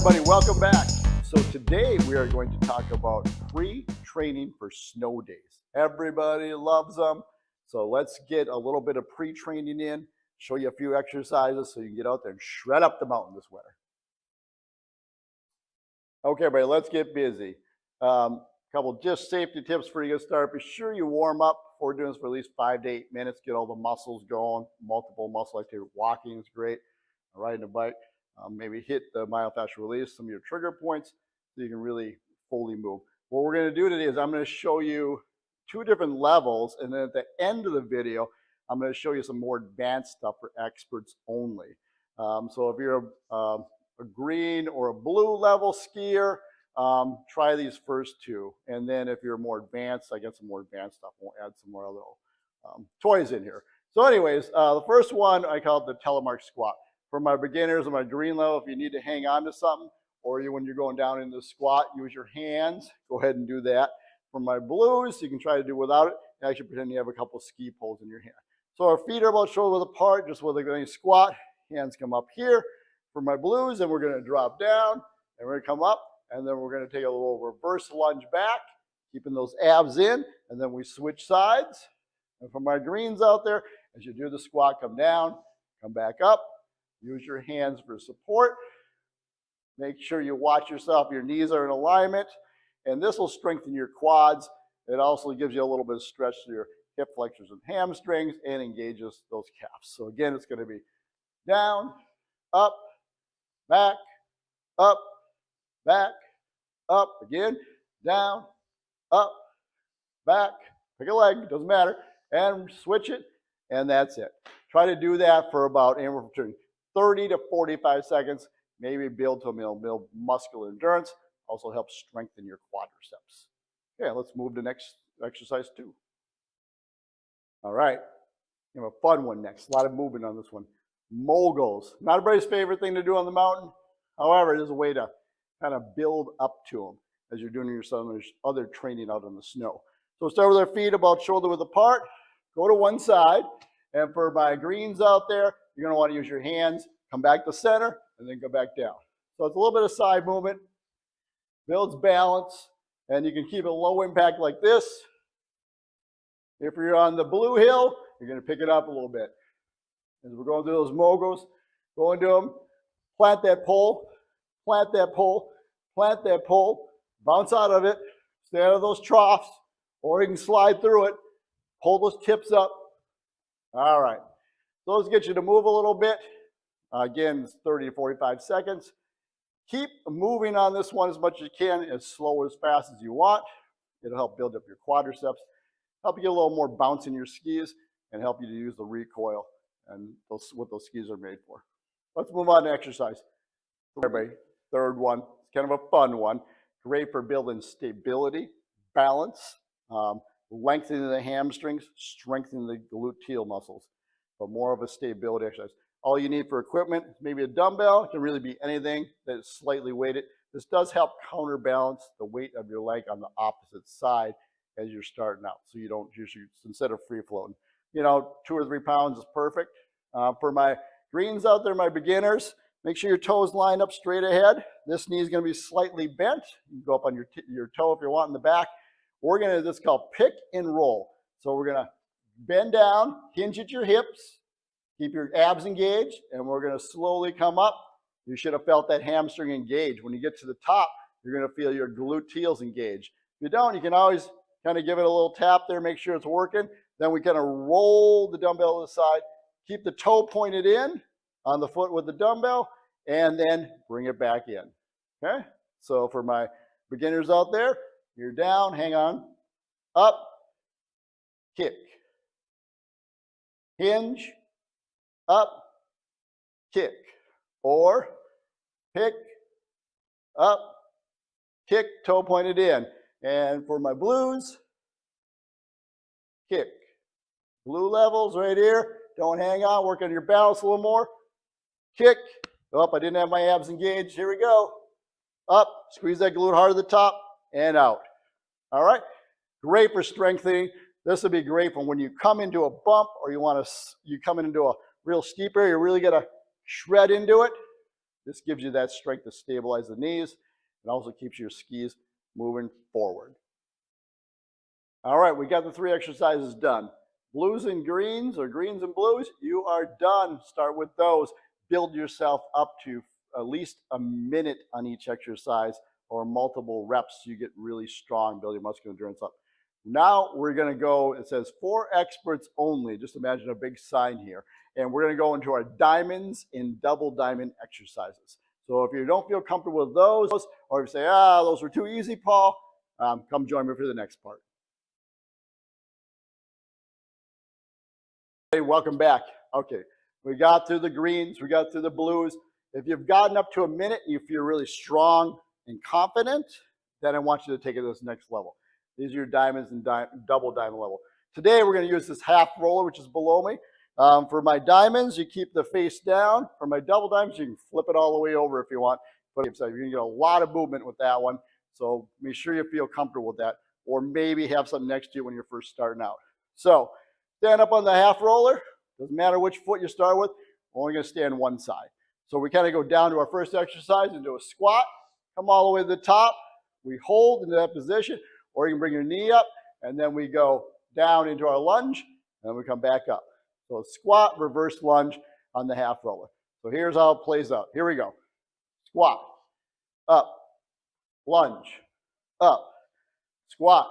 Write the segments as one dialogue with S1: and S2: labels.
S1: everybody, welcome back. So today we are going to talk about pre-training for snow days. Everybody loves them. So let's get a little bit of pre-training in, show you a few exercises so you can get out there and shred up the mountain this winter. Okay, everybody, let's get busy. Couple just safety tips for you to start. Be sure you warm up before doing this for at least 5 to 8 minutes. Get all the muscles going, multiple muscle activity. Walking is great. Riding a bike. Maybe hit the myofascial release, some of your trigger points, so you can really fully move. What we're going to do today is I'm going to show you 2 different levels, and then at the end of the video, I'm going to show you some more advanced stuff for experts only. So if you're a green or a blue level skier, try these first 2. And then if you're more advanced, I got some more advanced stuff. We'll add some more little toys in here. So anyways, the first one, I call it the telemark squat. For my beginners and my green level, if you need to hang on to something, or when you're going down into the squat, use your hands. Go ahead and do that. For my blues, you can try to do without it. And actually pretend you have a couple of ski poles in your hand. So our feet are about shoulder width apart, just with a squat. Hands come up here. For my blues, and we're going to drop down, and we're going to come up, and then we're going to take a little reverse lunge back, keeping those abs in, and then we switch sides. And for my greens out there, as you do the squat, come down, come back up. Use your hands for support. Make sure you watch yourself. Your knees are in alignment. And this will strengthen your quads. It also gives you a little bit of stretch to your hip flexors and hamstrings and engages those calves. So again, it's going to be down, up, back, up, back, up. Again, down, up, back. Pick a leg, doesn't matter. And switch it. And that's it. Try to do that for about anywhere between 30 to 45 seconds, maybe build to build muscular endurance, also helps strengthen your quadriceps. Okay, let's move to next exercise 2. All right, we have a fun one next. A lot of movement on this one. Moguls. Not everybody's favorite thing to do on the mountain. However, it is a way to kind of build up to them as you're doing your other training out in the snow. So start with our feet about shoulder width apart. Go to one side. And for my greens out there, you're going to want to use your hands, come back to center, and then go back down. So it's a little bit of side movement, builds balance, and you can keep it low impact like this. If you're on the blue hill, you're going to pick it up a little bit. As we're going through those moguls, go into them, plant that pole, plant that pole, plant that pole, bounce out of it, stay out of those troughs, or you can slide through it, pull those tips up. All right. Those get you to move a little bit. Again, it's 30 to 45 seconds. Keep moving on this one as much as you can, as slow or as fast as you want. It'll help build up your quadriceps, help you get a little more bounce in your skis, and help you to use the recoil and what those skis are made for. Let's move on to exercise. Everybody, third one. It's kind of a fun one. Great for building stability, balance, lengthening the hamstrings, strengthening the gluteal muscles. But more of a stability exercise. All you need for equipment is maybe a dumbbell. It can really be anything that is slightly weighted. This does help counterbalance the weight of your leg on the opposite side as you're starting out. So you don't usually, instead of free floating. 2 or 3 pounds is perfect. For my greens out there, my beginners, make sure your toes line up straight ahead. This knee is going to be slightly bent. You can go up on your toe if you want in the back. We're going to do this called pick and roll. So we're going to bend down, hinge at your hips, keep your abs engaged, and we're going to slowly come up. You should have felt that hamstring engage. When you get to the top, you're going to feel your gluteals engage. If you don't, you can always kind of give it a little tap there, make sure it's working. Then we kind of roll the dumbbell to the side, keep the toe pointed in on the foot with the dumbbell, and then bring it back in. Okay? So for my beginners out there, you're down, hang on, up, kick. Hinge, up, kick, or pick, up, kick, toe pointed in. And for my blues, kick. Blue levels right here, don't hang on, work on your balance a little more. Kick, up, I didn't have my abs engaged, here we go. Up, squeeze that glute hard at the top, and out. All right, great for strengthening. This would be great for when you come into a bump or you come into a real steep area, you really got to shred into it. This gives you that strength to stabilize the knees and also keeps your skis moving forward. All right, we got the 3 exercises done. Blues and greens, or greens and blues, you are done. Start with those. Build yourself up to at least a minute on each exercise or multiple reps so you get really strong, build your muscular endurance up. Now we're going to go, it says for experts only. Just imagine a big sign here. And we're going to go into our diamonds and double diamond exercises. So if you don't feel comfortable with those, or if you say, those were too easy, Paul, come join me for the next part. Hey, welcome back. Okay, we got through the greens, we got through the blues. If you've gotten up to a minute and you feel really strong and confident, then I want you to take it to this next level. These are your diamonds and double diamond level. Today we're going to use this half roller, which is below me. For my diamonds, you keep the face down. For my double diamonds, you can flip it all the way over if you want. But you're going to get a lot of movement with that one. So make sure you feel comfortable with that. Or maybe have something next to you when you're first starting out. So stand up on the half roller. Doesn't matter which foot you start with. We're only going to stand one side. So we kind of go down to our first exercise and do a squat. Come all the way to the top. We hold into that position. Or you can bring your knee up. And then we go down into our lunge. And then we come back up. So squat, reverse lunge on the half roller. So here's how it plays out. Here we go. Squat, up, lunge, up, squat,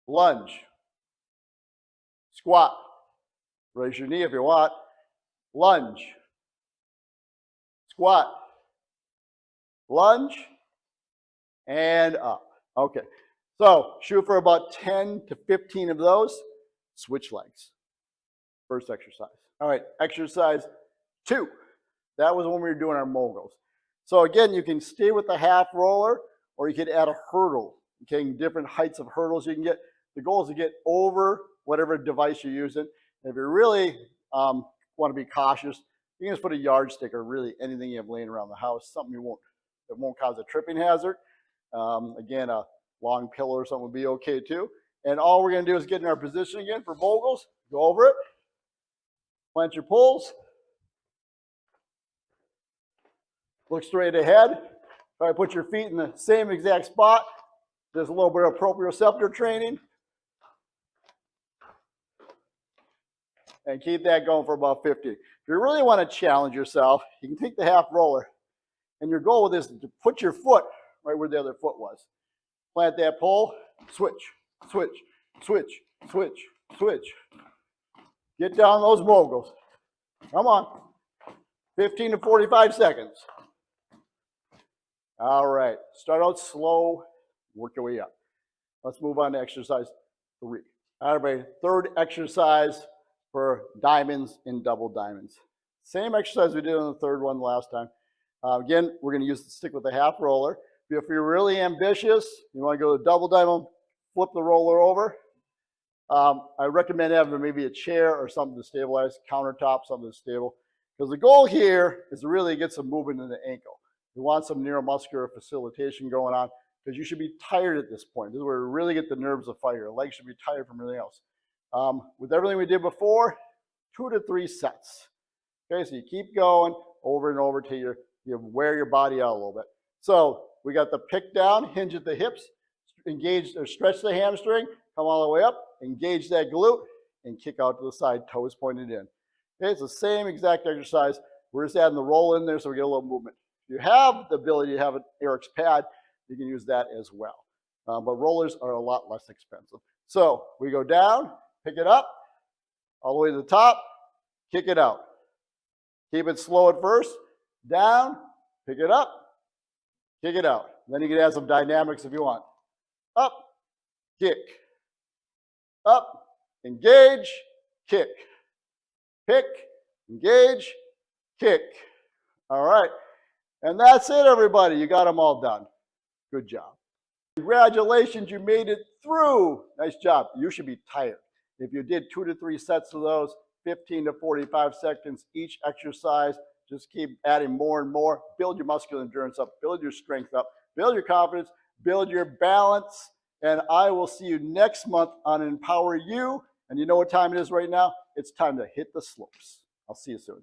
S1: lunge, squat. Raise your knee if you want. Lunge, squat, lunge, and up. Okay. So shoot for about 10 to 15 of those. Switch legs. First exercise. All right, exercise 2. That was when we were doing our moguls. So again, you can stay with the half roller, or you could add a hurdle. Okay, different heights of hurdles you can get. The goal is to get over whatever device you're using. If you really want to be cautious, you can just put a yardstick or really anything you have laying around the house, something that won't cause a tripping hazard. Again, a long pillow or something would be okay too. And all we're going to do is get in our position again for moguls. Go over it. Plant your pulls. Look straight ahead. Try to put your feet in the same exact spot. There's a little bit of proprioceptor training. And keep that going for about 50. If you really want to challenge yourself, you can take the half roller. And your goal with this is to put your foot right where the other foot was. Plant that pull. Switch. Switch, switch, switch, switch. Get down those moguls. Come on. 15 to 45 seconds. All right. Start out slow. Work your way up. Let's move on to exercise 3. All right, everybody. Third exercise for diamonds and double diamonds. Same exercise we did on the third one last time. Again, we're going to stick with the half roller. If you're really ambitious, you want to go to double diamond, flip the roller over. I recommend having maybe a chair or something to stabilize, countertop, something that's stable. Because the goal here is to really get some movement in the ankle. You want some neuromuscular facilitation going on because you should be tired at this point. This is where we really get the nerves to fire. Your legs should be tired from everything else. With everything we did before, 2 to 3 sets. Okay, so you keep going over and over till you wear your body out a little bit. So we got the pick down, hinge at the hips, engage or stretch the hamstring, come all the way up, engage that glute, and kick out to the side, toes pointed in. Okay, it's the same exact exercise. We're just adding the roll in there so we get a little movement. If you have the ability to have an Eric's pad, you can use that as well. But rollers are a lot less expensive. So we go down, pick it up, all the way to the top, kick it out. Keep it slow at first, down, pick it up, kick it out. Then you can add some dynamics if you want. Up, kick, up, engage, kick, pick, engage, kick. All right, and that's it, everybody. You got them all done. Good job. Congratulations, you made it through. Nice job. You should be tired. If you did 2 to 3 sets of those, 15 to 45 seconds each exercise, just keep adding more and more. Build your muscular endurance up, build your strength up, build your confidence, build your balance, and I will see you next month on Empower You. And you know what time it is right now? It's time to hit the slopes. I'll see you soon.